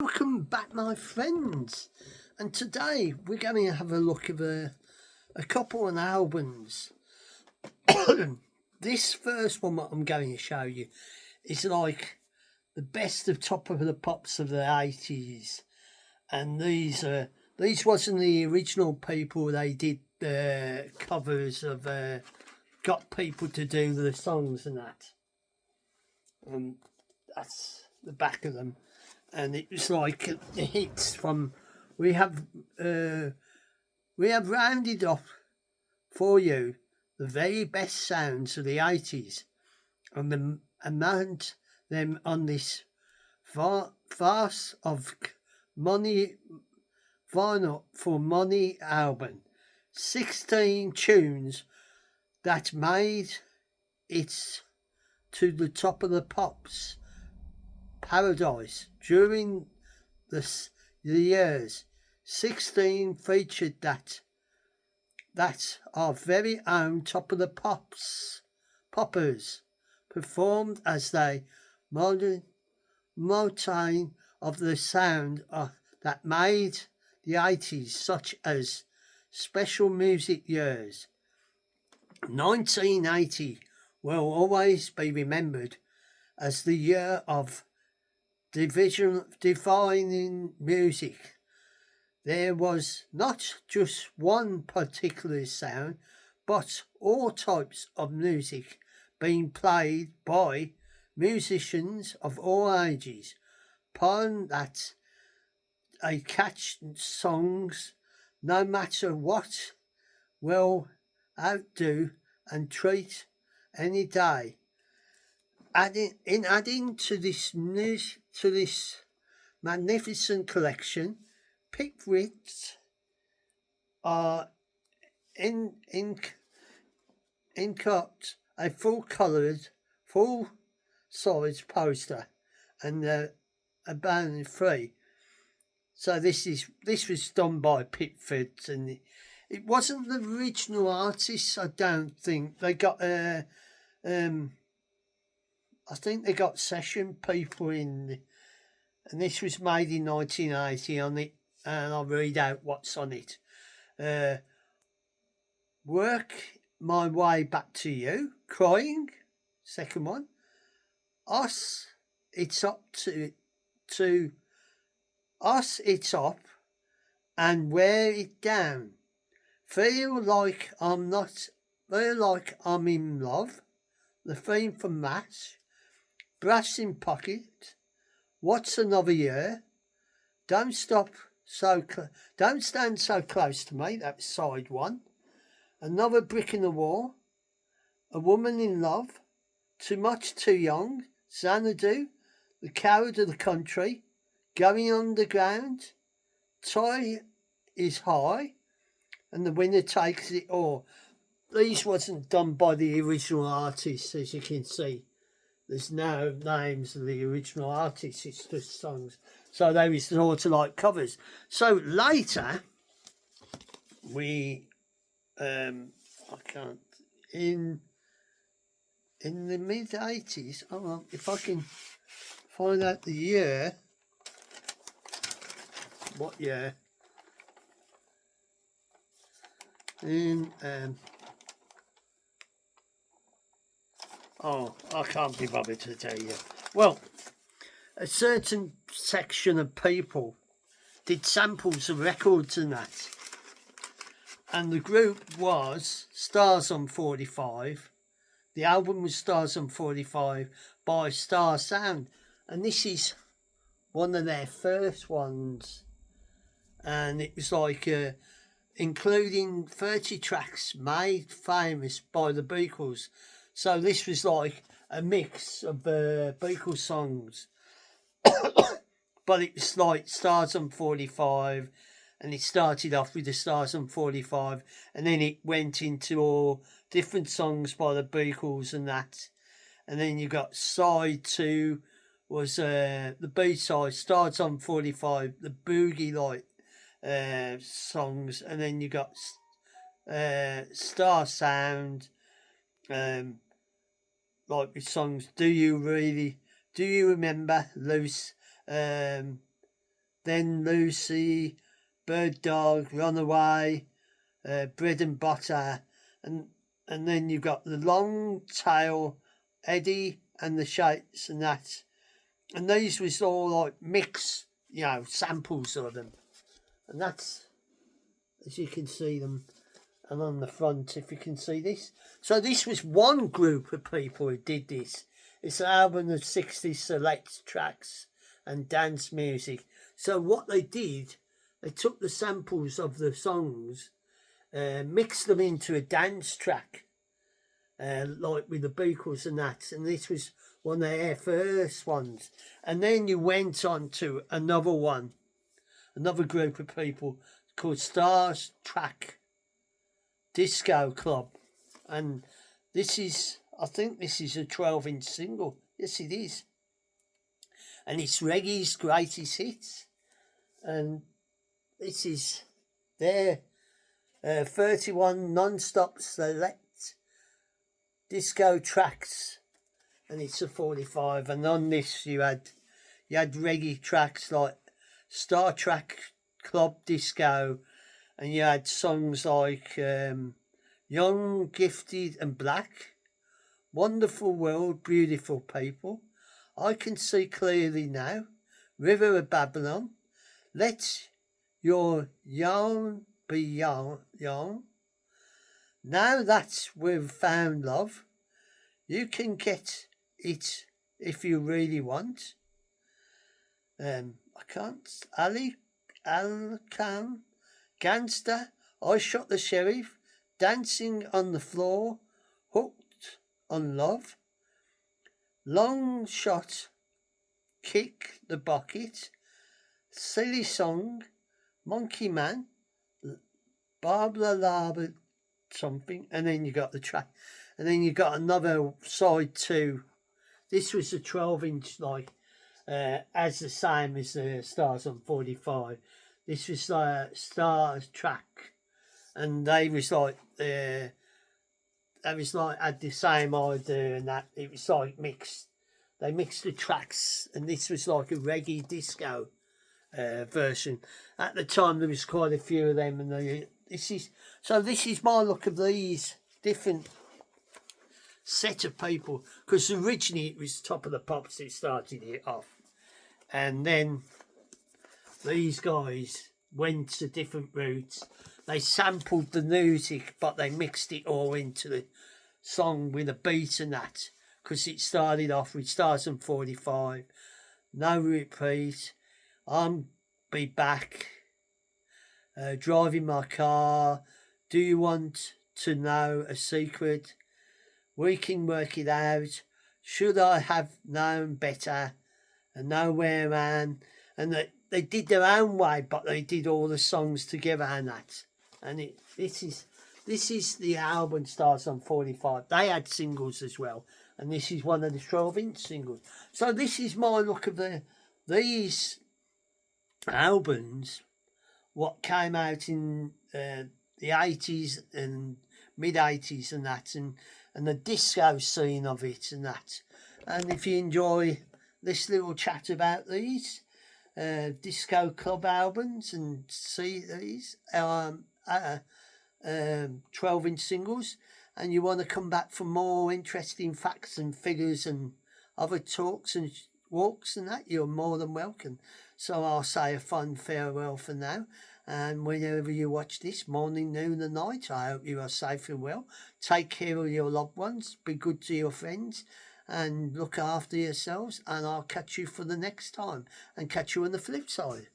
Welcome back, my friends. And today we're going to have a look at a couple of albums. This first one that I'm going to show you is like the best of top of the pops of the 80s. And these wasn't the original people. They did covers of got people to do the songs and that. And that's the back of them. And it was like the hits from we have rounded off for you the very best sounds of the 80s and the amount them on this farce of money vinyl for money album. 16 tunes that made it to the top of the pops paradise during the years. 16 featured that our very own top of the poppers performed as they modern motain of the sound that made the 80s, such as special music years. 1980 will always be remembered as the year of defining music. There was not just one particular sound, but all types of music being played by musicians of all ages. Pardon that they catch songs no matter what will outdo and treat any day. Adding to this magnificent collection, pictures are cut a full-coloured, full-size poster, and a band free. So this was done by Pickford, and it wasn't the original artists. I don't think they got I think they got session people in, and this was made in 1980 on it, and I'll read out what's on it. Work My Way Back to You, Crying, second one. Us, It's Up to Us, It's Up, and Wear It Down. Feel like I'm in love, the theme from Mash. Brass in Pocket, What's Another Year, Don't Stand So Close to Me, that was side one. Another Brick in the Wall, A Woman in Love, Too Much Too Young, Xanadu, The Coward of the Country, Going Underground, Tie is High, and The Winner Takes It All. These wasn't done by the original artists, as you can see. There's no names of the original artists, it's just songs. So they were sort of like covers. So later, we, I can't, in the mid-80s, if I can find out the year, what year, in, I can't be bothered to tell you. Well, a certain section of people did samples of records and that. And the group was Stars on 45. The album was Stars on 45 by Star Sound. And this is one of their first ones. And it was like including 30 tracks made famous by the Beatles. So this was like a mix of Beatles songs. But it was like Stars on 45, and it started off with the Stars on 45, and then it went into all different songs by the Beatles and that. And then you got side 2 was the B-side, Stars on 45, the Boogie Light songs, and then you got Star Sound, like with songs Do You Remember, Loose, Then Lucy, Bird Dog, Runaway, Bread and Butter, and then you've got the Long Tail, Eddie and the Shapes and that. And these was all like mix, samples of them. And that's, as you can see them, and on the front, if you can see this. So this was one group of people who did this. It's an album of 60 select tracks and dance music. So what they did, they took the samples of the songs, mixed them into a dance track, like with the Beatles and that. And this was one of their first ones. And then you went on to another one, another group of people called Startrax Disco Club. And this is, I think this is a 12-inch single. Yes, it is. And it's reggae's greatest hits. And this is their 31 non-stop select disco tracks. And it's a 45. And on this you had reggae tracks like Startrax Club Disco. And you had songs like Young, Gifted and Black, Wonderful World, Beautiful People, I Can See Clearly Now, River of Babylon, Let Your Yarn Be Yarn. Now that we've found love, you can get it if you really want. I can't. Ali Khan, Gangster, I Shot the Sheriff, Dancing on the Floor, Hooked on Love, Long Shot, Kick the Bucket, Silly Song, Monkey Man, Barbara Laba something, and then you got the track, and then you got another side too. This was a 12-inch, like as the same as the Stars on 45. This was like Stars track, and they was like had the same idea, and that it was like mixed. They mixed the tracks, and this was like a reggae disco version. At the time, there was quite a few of them, and this is my look of these different set of people, because originally it was Top of the Pops who started it off, and then these guys went to different routes. They sampled the music, but they mixed it all into the song with a beat and that, because it started off with Stars on 45, No Repeat, I'm Be Back, Driving My Car, Do You Want to Know a Secret, We Can Work It Out, Should I Have Known Better, and Nowhere Man. And they did their own way, but they did all the songs together and that. And this is the album Stars on 45. They had singles as well, and this is one of the 12-inch singles. So this is my look of these albums, what came out in the 80s and mid-80s and that, and the disco scene of it and that. And if you enjoy this little chat about these disco club albums and see these 12-inch singles, and you want to come back for more interesting facts and figures and other talks and walks and that, you're more than welcome. So I'll say a fond farewell for now, and whenever you watch this, morning, noon and night, I hope you are safe and well. Take care of your loved ones, be good to your friends, and look after yourselves, and I'll catch you for the next time, and catch you on the flip side.